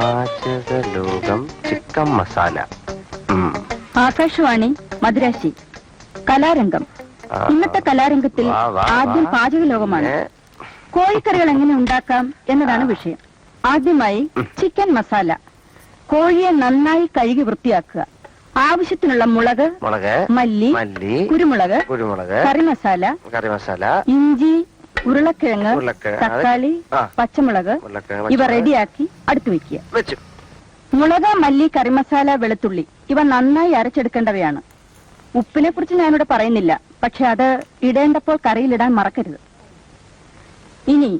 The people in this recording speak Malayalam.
പാചകലോകം ചിക്കൻ മസാല. ആകാശവാണി മദ്രാശി. കലാരംഗം. ഇന്നത്തെ കലാരംഗത്തിൽ ആദ്യം പാചകലോകമാണ്. കോഴിക്കറികൾ എങ്ങനെ ഉണ്ടാക്കാം എന്നതാണ് വിഷയം. ആദ്യമായി ചിക്കൻ മസാല. കോഴിയെ നന്നായി കഴുകി വൃത്തിയാക്കുക. ആവശ്യത്തിനുള്ള മുളക്, മല്ലി, കുരുമുളക്, കറിമസാല, ഇഞ്ചി, ഉരുളക്കിഴങ്ങ്, തക്കാളി, പച്ചമുളക് ഇവ റെഡിയാക്കി അടുത്തു വെക്കുക. മുളക്, മല്ലി, കറിമസാല, വെളുത്തുള്ളി ഇവ നന്നായി അരച്ചെടുക്കേണ്ടവയാണ്. ഉപ്പിനെ കുറിച്ച് ഞാനിവിടെ പറയുന്നില്ല, പക്ഷെ അത് ഇടേണ്ടപ്പോൾ കറിയിലിടാൻ മറക്കരുത്. ഇനി